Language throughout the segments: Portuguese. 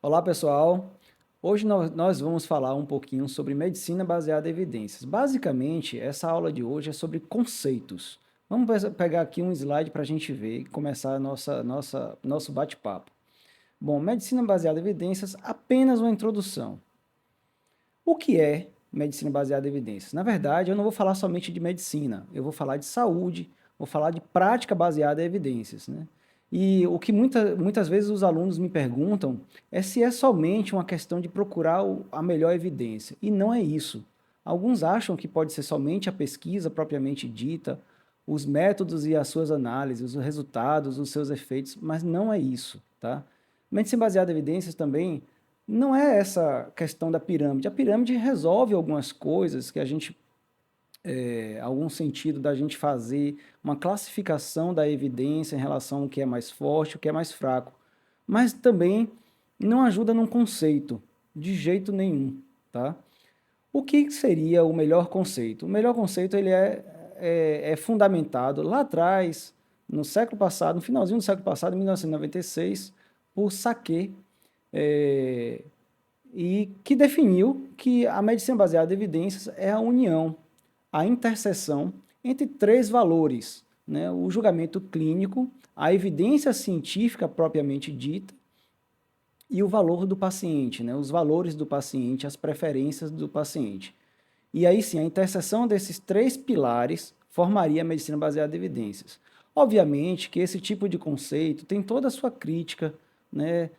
Olá, pessoal. Hoje nós vamos falar um pouquinho sobre medicina baseada em evidências. Basicamente, essa aula de hoje é sobre conceitos. Vamos pegar aqui um slide para a gente ver e começar nosso bate-papo. Bom, medicina baseada em evidências, apenas uma introdução. O que é medicina baseada em evidências? Na verdade, eu não vou falar somente de medicina, eu vou falar de saúde, vou falar de prática baseada em evidências, né? E o que muitas vezes os alunos me perguntam é se é somente uma questão de procurar a melhor evidência. E não é isso. Alguns acham que pode ser somente a pesquisa propriamente dita, os métodos e as suas análises, os resultados, os seus efeitos, mas não é isso, tá? Medicina baseada em evidências também não é essa questão da pirâmide. A pirâmide resolve algumas coisas que a gente, algum sentido da gente fazer uma classificação da evidência em relação ao que é mais forte, o que é mais fraco. Mas também não ajuda num conceito, de jeito nenhum, tá? O que seria o melhor conceito? O melhor conceito ele é fundamentado lá atrás, no século passado, no finalzinho do século passado, em 1996, por Sake, é, e que definiu que a medicina baseada em evidências é a união, a interseção entre três valores, né? O julgamento clínico, a evidência científica propriamente dita e o valor do paciente, né? Os valores do paciente, as preferências do paciente. E aí sim, a interseção desses três pilares formaria a medicina baseada em evidências. Obviamente que esse tipo de conceito tem toda a sua crítica, né,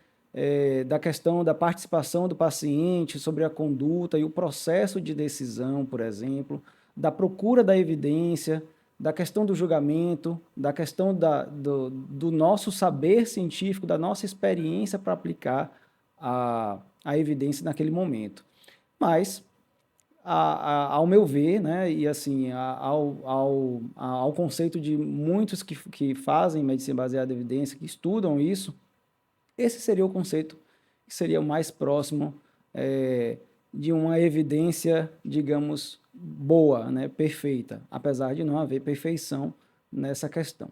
da questão da participação do paciente sobre a conduta e o processo de decisão, por exemplo, da procura da evidência, da questão do julgamento, da questão do nosso saber científico, da nossa experiência para aplicar a evidência naquele momento. Mas ao meu ver, né, e assim, ao conceito de muitos que fazem medicina baseada em evidência, que estudam isso, esse seria o conceito que seria o mais próximo de uma evidência, digamos, boa, né, perfeita, apesar de não haver perfeição nessa questão.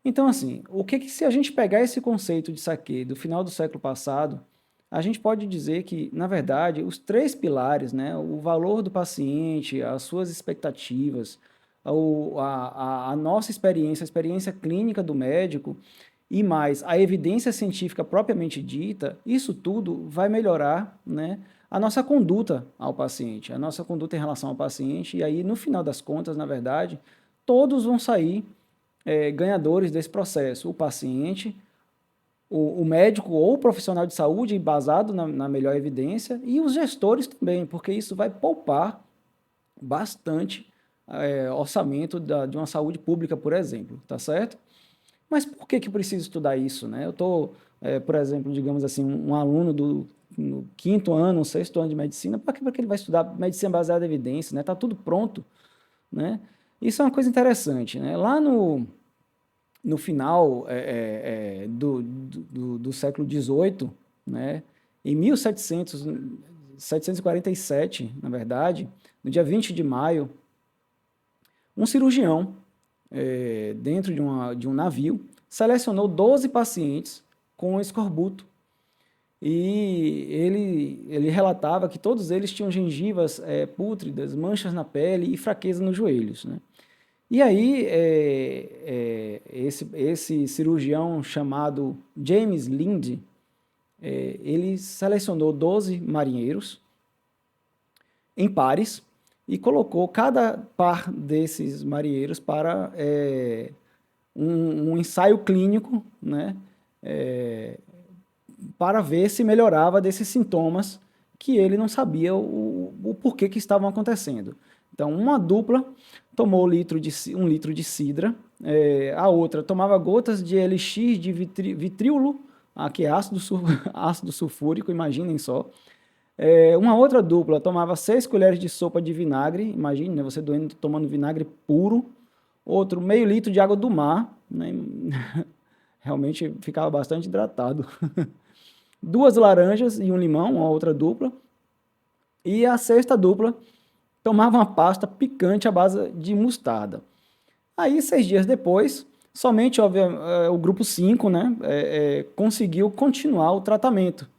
Então, assim, se a gente pegar esse conceito de saque do final do século passado, a gente pode dizer que, na verdade, os três pilares, né, o valor do paciente, as suas expectativas, a nossa experiência, a experiência clínica do médico e mais a evidência científica propriamente dita, isso tudo vai melhorar, né, a nossa conduta ao paciente, a nossa conduta em relação ao paciente, e aí, no final das contas, na verdade, todos vão sair ganhadores desse processo, o paciente, o médico ou o profissional de saúde, basado na melhor evidência, e os gestores também, porque isso vai poupar bastante orçamento de uma saúde pública, por exemplo, tá certo? Mas por que eu preciso estudar isso, né? Eu estou, por exemplo, digamos assim, um aluno no quinto ano, sexto ano de medicina, para que ele vai estudar medicina baseada em evidência, né? Tá tudo pronto, né? Isso é uma coisa interessante, né? Lá no final do século XVIII, né, em 1747, na verdade, no dia 20 de maio, um cirurgião, dentro de um navio, selecionou 12 pacientes com escorbuto e ele relatava que todos eles tinham gengivas pútridas, manchas na pele e fraqueza nos joelhos, né? E aí, esse cirurgião chamado James Lind, ele selecionou 12 marinheiros em pares e colocou cada par desses marinheiros para um ensaio clínico, né, para ver se melhorava desses sintomas que ele não sabia o porquê que estavam acontecendo. Então, uma dupla tomou um litro de cidra, a outra tomava gotas de elixir de vitríolo, que é ácido sulfúrico, imaginem só. Uma outra dupla tomava 6 colheres de sopa de vinagre, imagine, né, você doendo, tomando vinagre puro. Outro, meio litro de água do mar, né, realmente ficava bastante hidratado. 2 laranjas e um limão, uma outra dupla. E a sexta dupla tomava uma pasta picante à base de mostarda. Aí, 6 dias depois, Somente o grupo 5, né, conseguiu continuar o tratamento.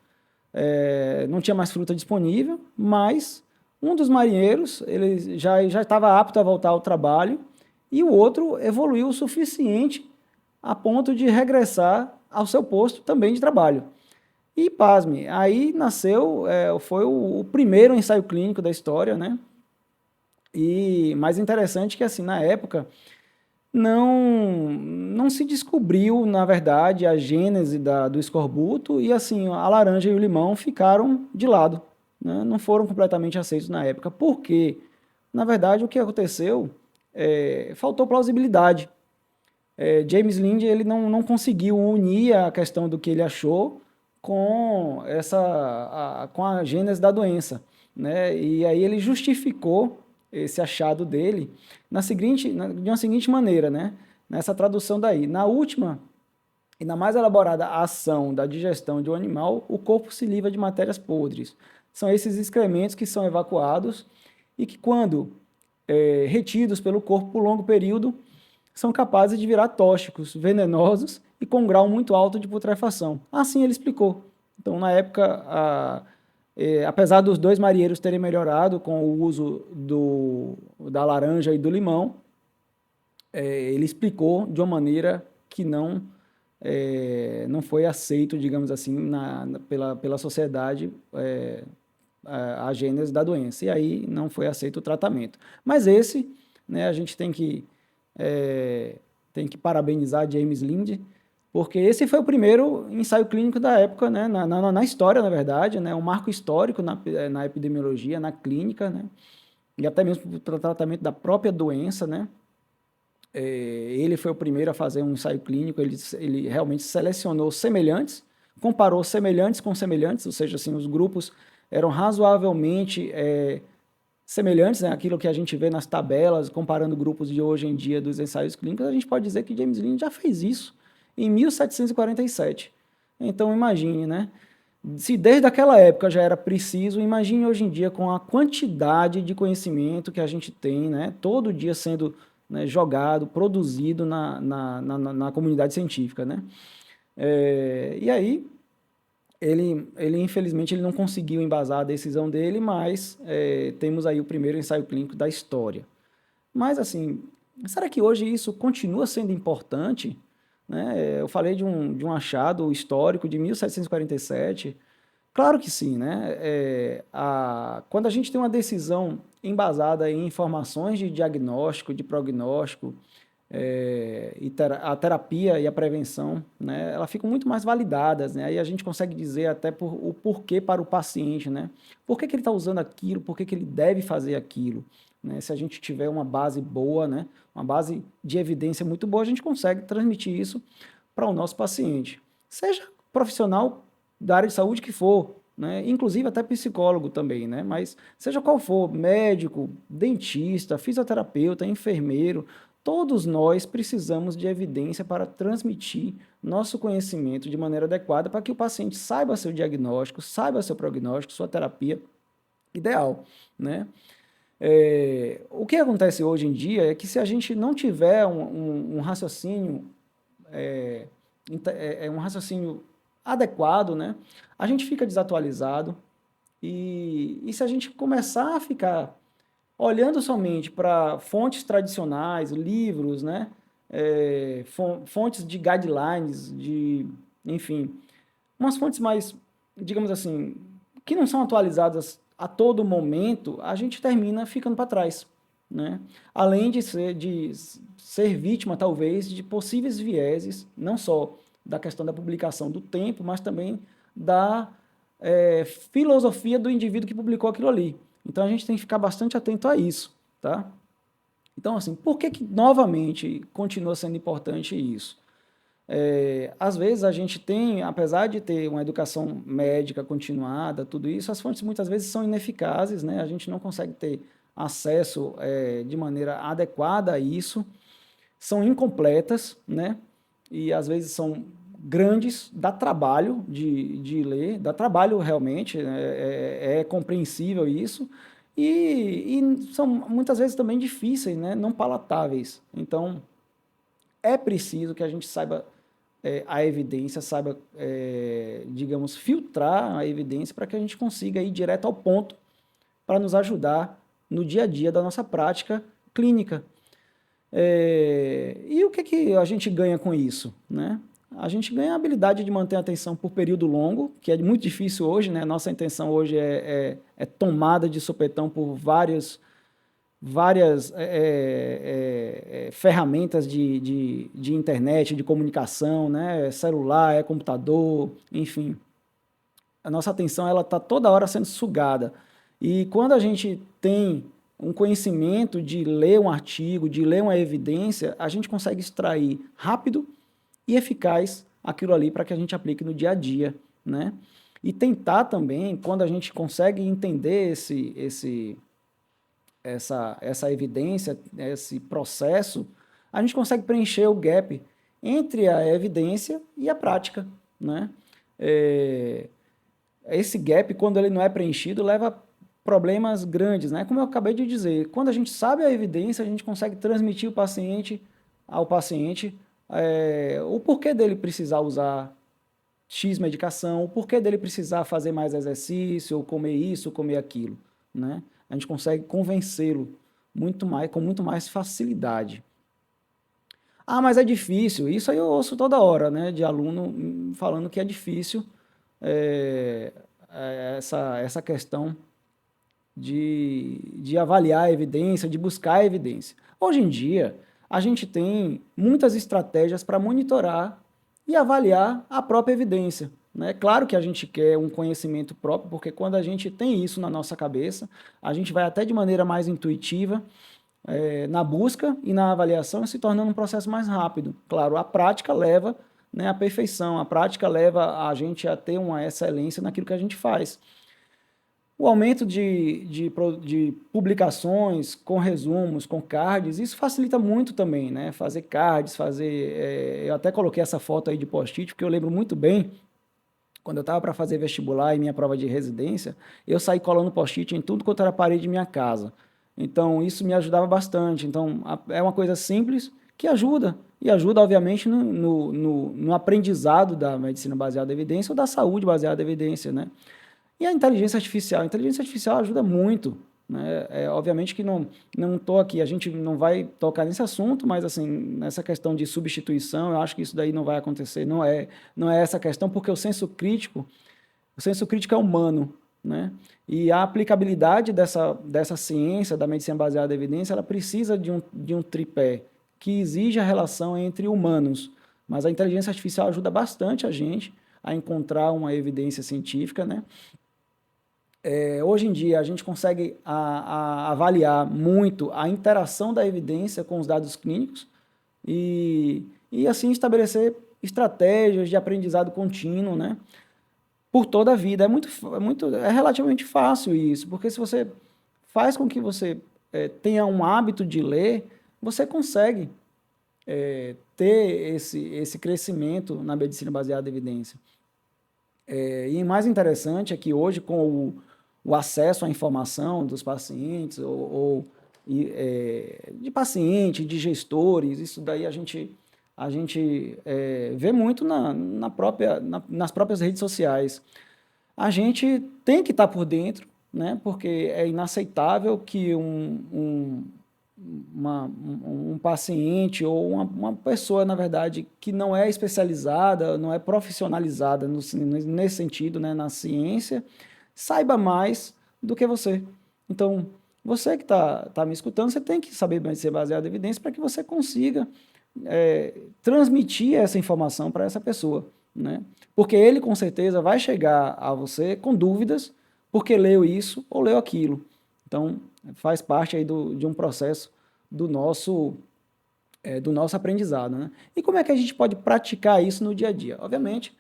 Não tinha mais fruta disponível, mas um dos marinheiros ele já estava apto a voltar ao trabalho e o outro evoluiu o suficiente a ponto de regressar ao seu posto também de trabalho. E pasme, aí nasceu, foi o primeiro ensaio clínico da história, né? E mais interessante que assim, na época, não se descobriu, na verdade, a gênese do escorbuto e assim, a laranja e o limão ficaram de lado, né? Não foram completamente aceitos na época. Por quê? Na verdade, o que aconteceu, faltou plausibilidade. James Lind ele não conseguiu unir a questão do que ele achou com com a gênese da doença, né? E aí ele justificou esse achado dele de uma seguinte maneira, né? Nessa tradução daí, na última e na mais elaborada ação da digestão de um animal, o corpo se livra de matérias podres. São esses excrementos que são evacuados e que, quando retidos pelo corpo por longo período, são capazes de virar tóxicos, venenosos e com um grau muito alto de putrefação. Assim ele explicou. Então, na época, apesar dos dois marinheiros terem melhorado com o uso da laranja e do limão, ele explicou de uma maneira que não foi aceito, digamos assim, pela sociedade, a gênese da doença. E aí não foi aceito o tratamento. Mas esse, né, a gente tem que parabenizar James Lind, porque esse foi o primeiro ensaio clínico da época, né, na história, na verdade, né, um marco histórico na epidemiologia, na clínica, né, e até mesmo para o tratamento da própria doença, né. Ele foi o primeiro a fazer um ensaio clínico, ele realmente selecionou semelhantes, comparou semelhantes com semelhantes, ou seja, assim, os grupos eram razoavelmente semelhantes, né, aquilo que a gente vê nas tabelas, comparando grupos de hoje em dia dos ensaios clínicos, a gente pode dizer que James Lind já fez isso em 1747. Então, imagine, né? Se desde aquela época já era preciso, imagine hoje em dia com a quantidade de conhecimento que a gente tem, né? Todo dia sendo, né, jogado, produzido na comunidade científica, né? E aí, ele infelizmente ele não conseguiu embasar a decisão dele, mas temos aí o primeiro ensaio clínico da história. Mas assim, será que hoje isso continua sendo importante? Né? Eu falei de um achado histórico de 1747. Claro que sim, né? Quando a gente tem uma decisão embasada em informações de diagnóstico, de prognóstico, a terapia e a prevenção, né, elas ficam muito mais validadas, né? Aí a gente consegue dizer até o porquê para o paciente, né? Por que ele está usando aquilo, por que ele deve fazer aquilo, né? Se a gente tiver uma base boa, né, uma base de evidência muito boa, a gente consegue transmitir isso para o nosso paciente, seja profissional da área de saúde que for, né? Inclusive até psicólogo também, né? Mas seja qual for, médico, dentista, fisioterapeuta, enfermeiro, todos nós precisamos de evidência para transmitir nosso conhecimento de maneira adequada para que o paciente saiba seu diagnóstico, saiba seu prognóstico, sua terapia ideal, né? O que acontece hoje em dia é que, se a gente não tiver um raciocínio, um raciocínio adequado, né, a gente fica desatualizado e se a gente começar a ficar olhando somente para fontes tradicionais, livros, né, fontes de guidelines, enfim, umas fontes mais, digamos assim, que não são atualizadas a todo momento, a gente termina ficando para trás, né? Além de ser vítima, talvez, de possíveis vieses, não só da questão da publicação do tempo, mas também da filosofia do indivíduo que publicou aquilo ali. Então a gente tem que ficar bastante atento a isso, tá? Então, assim, por que novamente continua sendo importante isso? Às vezes a gente tem, apesar de ter uma educação médica continuada, tudo isso, as fontes muitas vezes são ineficazes, né? A gente não consegue ter acesso de maneira adequada a isso, são incompletas, né? E às vezes são grandes, dá trabalho de ler, dá trabalho realmente, é compreensível isso, e são muitas vezes também difíceis, né? Não palatáveis. Então, é preciso que a gente saiba a evidência, saiba, digamos, filtrar a evidência para que a gente consiga ir direto ao ponto para nos ajudar no dia a dia da nossa prática clínica. E o que a gente ganha com isso, né? A gente ganha a habilidade de manter a atenção por período longo, que é muito difícil hoje, né? Nossa intenção hoje é tomada de sopetão por várias ferramentas de internet, de comunicação, né? Celular, computador, enfim. A nossa atenção ela está toda hora sendo sugada. E quando a gente tem um conhecimento de ler um artigo, de ler uma evidência, a gente consegue extrair rápido e eficaz aquilo ali para que a gente aplique no dia a dia, né? E tentar também, quando a gente consegue entender essa evidência, esse processo, a gente consegue preencher o gap entre a evidência e a prática, né? Esse gap, quando ele não é preenchido, leva a problemas grandes, né? Como eu acabei de dizer, quando a gente sabe a evidência, a gente consegue transmitir ao paciente o porquê dele precisar usar X medicação, o porquê dele precisar fazer mais exercício, ou comer isso, ou comer aquilo, né? A gente consegue convencê-lo com muito mais facilidade. Ah, mas é difícil. Isso aí eu ouço toda hora, né, de aluno falando que é difícil essa questão de avaliar a evidência, de buscar a evidência. Hoje em dia, a gente tem muitas estratégias para monitorar e avaliar a própria evidência, né? Claro que a gente quer um conhecimento próprio, porque quando a gente tem isso na nossa cabeça, a gente vai até de maneira mais intuitiva na busca e na avaliação, se tornando um processo mais rápido. Claro, a prática leva, né, à perfeição, a prática leva a gente a ter uma excelência naquilo que a gente faz. O aumento de publicações com resumos, com cards, isso facilita muito também, né? Fazer cards, eu até coloquei essa foto aí de post-it, porque eu lembro muito bem, quando eu estava para fazer vestibular e minha prova de residência, eu saí colando post-it em tudo quanto era parede de minha casa. Então, isso me ajudava bastante. Então, é uma coisa simples que ajuda, e ajuda, obviamente, no aprendizado da medicina baseada em evidência ou da saúde baseada em evidência, né? E a inteligência artificial ajuda muito, né? Obviamente que não estou aqui, a gente não vai tocar nesse assunto, mas assim, nessa questão de substituição, eu acho que isso daí não vai acontecer, não é essa questão, porque o senso crítico é humano, né? E a aplicabilidade dessa ciência, da medicina baseada em evidência, ela precisa de um tripé que exige a relação entre humanos, mas a inteligência artificial ajuda bastante a gente a encontrar uma evidência científica, né? Hoje em dia, a gente consegue avaliar muito a interação da evidência com os dados clínicos e assim, estabelecer estratégias de aprendizado contínuo, né? Por toda a vida. É relativamente fácil isso, porque se você faz com que você tenha um hábito de ler, você consegue ter esse crescimento na medicina baseada em evidência. E o mais interessante é que hoje, com o acesso à informação dos pacientes, de pacientes, de gestores, isso daí a gente vê muito nas próprias redes sociais. A gente tem que estar por dentro, né, porque é inaceitável que um paciente ou uma pessoa, na verdade, que não é especializada, não é profissionalizada nesse sentido, né, na ciência, saiba mais do que você. Então, você que tá me escutando, você tem que saber ser baseado em evidência para que você consiga transmitir essa informação para essa pessoa, né? Porque ele, com certeza, vai chegar a você com dúvidas, porque leu isso ou leu aquilo. Então, faz parte aí de um processo do nosso aprendizado, né? E como é que a gente pode praticar isso no dia a dia? Obviamente,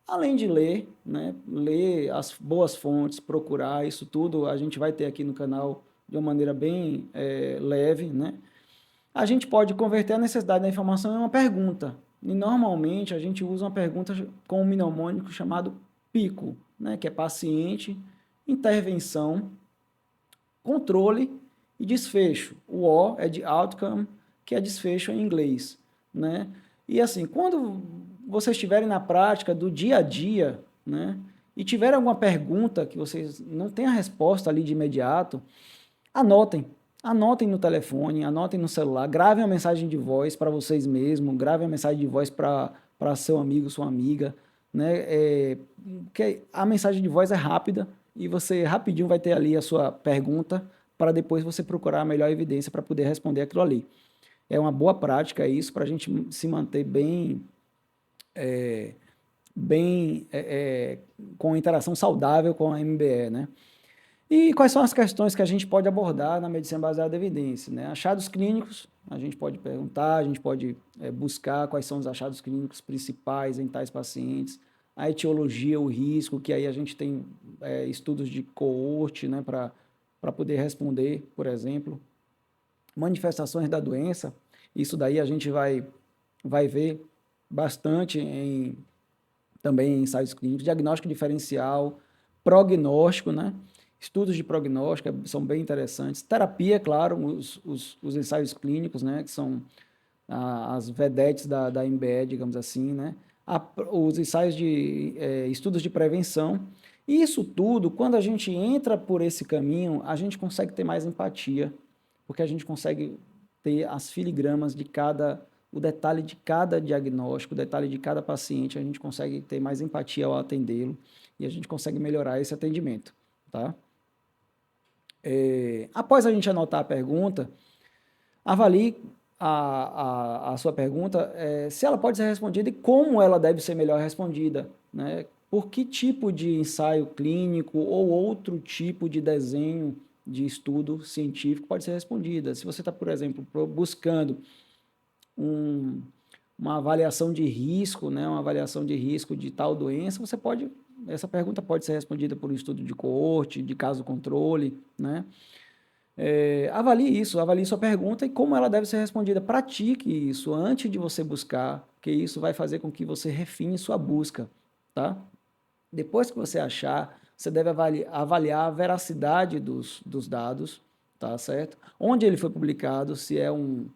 além de ler, né, ler as boas fontes, procurar isso tudo, a gente vai ter aqui no canal de uma maneira bem leve, né? A gente pode converter a necessidade da informação em uma pergunta. E normalmente a gente usa uma pergunta com um mnemônico chamado PICO, né, que é paciente, intervenção, controle e desfecho. O O é de outcome, que é desfecho em inglês. né? E assim, quando vocês estiverem na prática do dia a dia, né? E tiverem alguma pergunta que vocês não têm a resposta ali de imediato, anotem. Anotem no telefone, anotem no celular, gravem uma mensagem de voz para vocês mesmos, gravem uma mensagem de voz para seu amigo, sua amiga, né? Que a mensagem de voz é rápida e você rapidinho vai ter ali a sua pergunta para depois você procurar a melhor evidência para poder responder aquilo ali. É uma boa prática isso para a gente se manter bem com interação saudável com a MBE, né? E quais são as questões que a gente pode abordar na medicina baseada em evidência, né? Achados clínicos, a gente pode perguntar, a gente pode buscar quais são os achados clínicos principais em tais pacientes, a etiologia, o risco, que aí a gente tem estudos de coorte, né, para poder responder, por exemplo. Manifestações da doença, isso daí a gente vai ver bastante também em ensaios clínicos, diagnóstico diferencial, prognóstico, né? Estudos de prognóstico são bem interessantes. Terapia, claro, os ensaios clínicos, né? Que são as vedetes da MBE, digamos assim, né? Os ensaios de estudos de prevenção. E isso tudo, quando a gente entra por esse caminho, a gente consegue ter mais empatia, porque a gente consegue ter as filigramas de o detalhe de cada diagnóstico, o detalhe de cada paciente, a gente consegue ter mais empatia ao atendê-lo e a gente consegue melhorar esse atendimento, tá? Após a gente anotar a pergunta, avalie a sua pergunta, se ela pode ser respondida e como ela deve ser melhor respondida, né? Por que tipo de ensaio clínico ou outro tipo de desenho de estudo científico pode ser respondida. Se você está, por exemplo, buscando uma avaliação de risco, né, uma avaliação de risco de tal doença, essa pergunta pode ser respondida por um estudo de coorte, de caso controle, né? Avalie sua pergunta e como ela deve ser respondida. Pratique isso antes de você buscar, que isso vai fazer com que você refine sua busca, tá? Depois que você achar, você deve avaliar a veracidade dos dados, tá certo? Onde ele foi publicado, se é um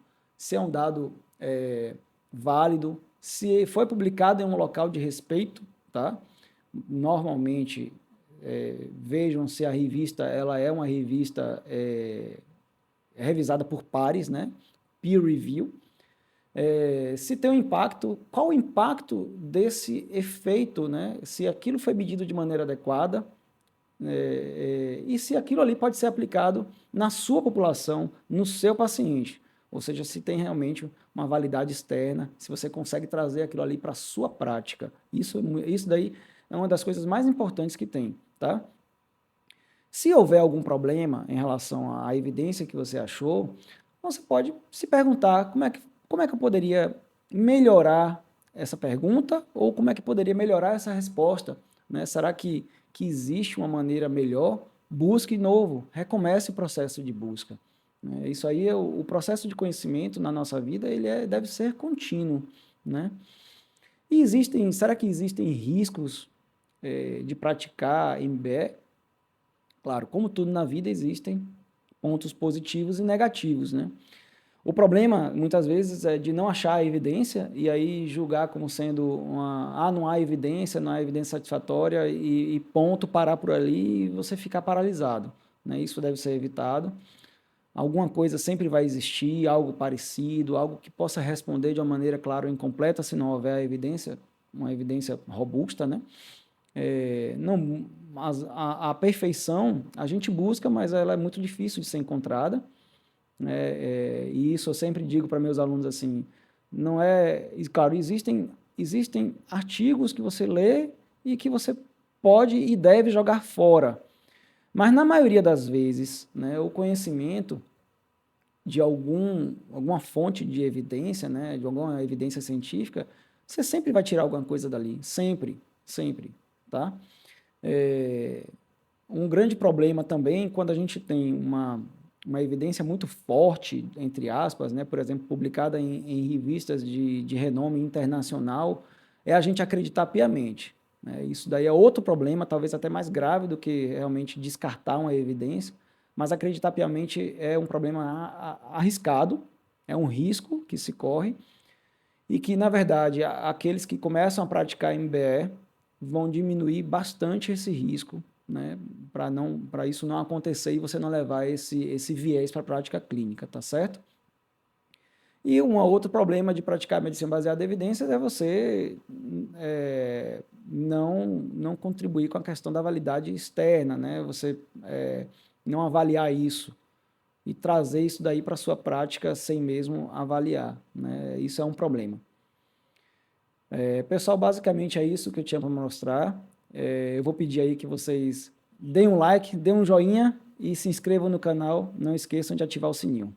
dado válido, se foi publicado em um local de respeito, tá? Normalmente, vejam se a revista ela é uma revista revisada por pares, né? Peer review. Se tem um impacto, qual o impacto desse efeito, né? Se aquilo foi medido de maneira adequada, e se aquilo ali pode ser aplicado na sua população, no seu paciente. Ou seja, se tem realmente uma validade externa, se você consegue trazer aquilo ali para a sua prática. Isso daí é uma das coisas mais importantes que tem, tá? Se houver algum problema em relação à evidência que você achou, você pode se perguntar como é que eu poderia melhorar essa pergunta ou como é que poderia melhorar essa resposta, né? Será que existe uma maneira melhor? Busque novo, recomece o processo de busca, né? Isso aí, o processo de conhecimento na nossa vida, deve ser contínuo, né? Será que existem riscos de praticar MBE? Claro, como tudo na vida, existem pontos positivos e negativos, né? O problema, muitas vezes, é de não achar a evidência e aí julgar como sendo não há evidência, não há evidência satisfatória e ponto, parar por ali e você ficar paralisado, né? Isso deve ser evitado. Alguma coisa sempre vai existir, algo parecido, algo que possa responder de uma maneira, claro, incompleta, se não houver a evidência, uma evidência robusta, né? Não, a perfeição a gente busca, mas ela é muito difícil de ser encontrada, né? E isso eu sempre digo para meus alunos assim, não é, claro, existem artigos que você lê e que você pode e deve jogar fora, mas na maioria das vezes, né, o conhecimento de alguma fonte de evidência, né, de alguma evidência científica, você sempre vai tirar alguma coisa dali, sempre, sempre, tá? Um grande problema também quando a gente tem uma evidência muito forte, entre aspas, né, por exemplo, publicada em revistas de renome internacional, é a gente acreditar piamente, né? Isso daí é outro problema, talvez até mais grave do que realmente descartar uma evidência, mas acreditar piamente é um problema arriscado, é um risco que se corre, e que, na verdade, aqueles que começam a praticar MBE vão diminuir bastante esse risco, né, para isso não acontecer e você não levar esse viés para a prática clínica, tá certo? E um outro problema de praticar medicina baseada em evidências é você não contribuir com a questão da validade externa, né? Você não avaliar isso e trazer isso daí para a sua prática sem mesmo avaliar, né? Isso é um problema. Pessoal, basicamente é isso que eu tinha para mostrar. Eu vou pedir aí que vocês deem um like, deem um joinha e se inscrevam no canal. Não esqueçam de ativar o sininho.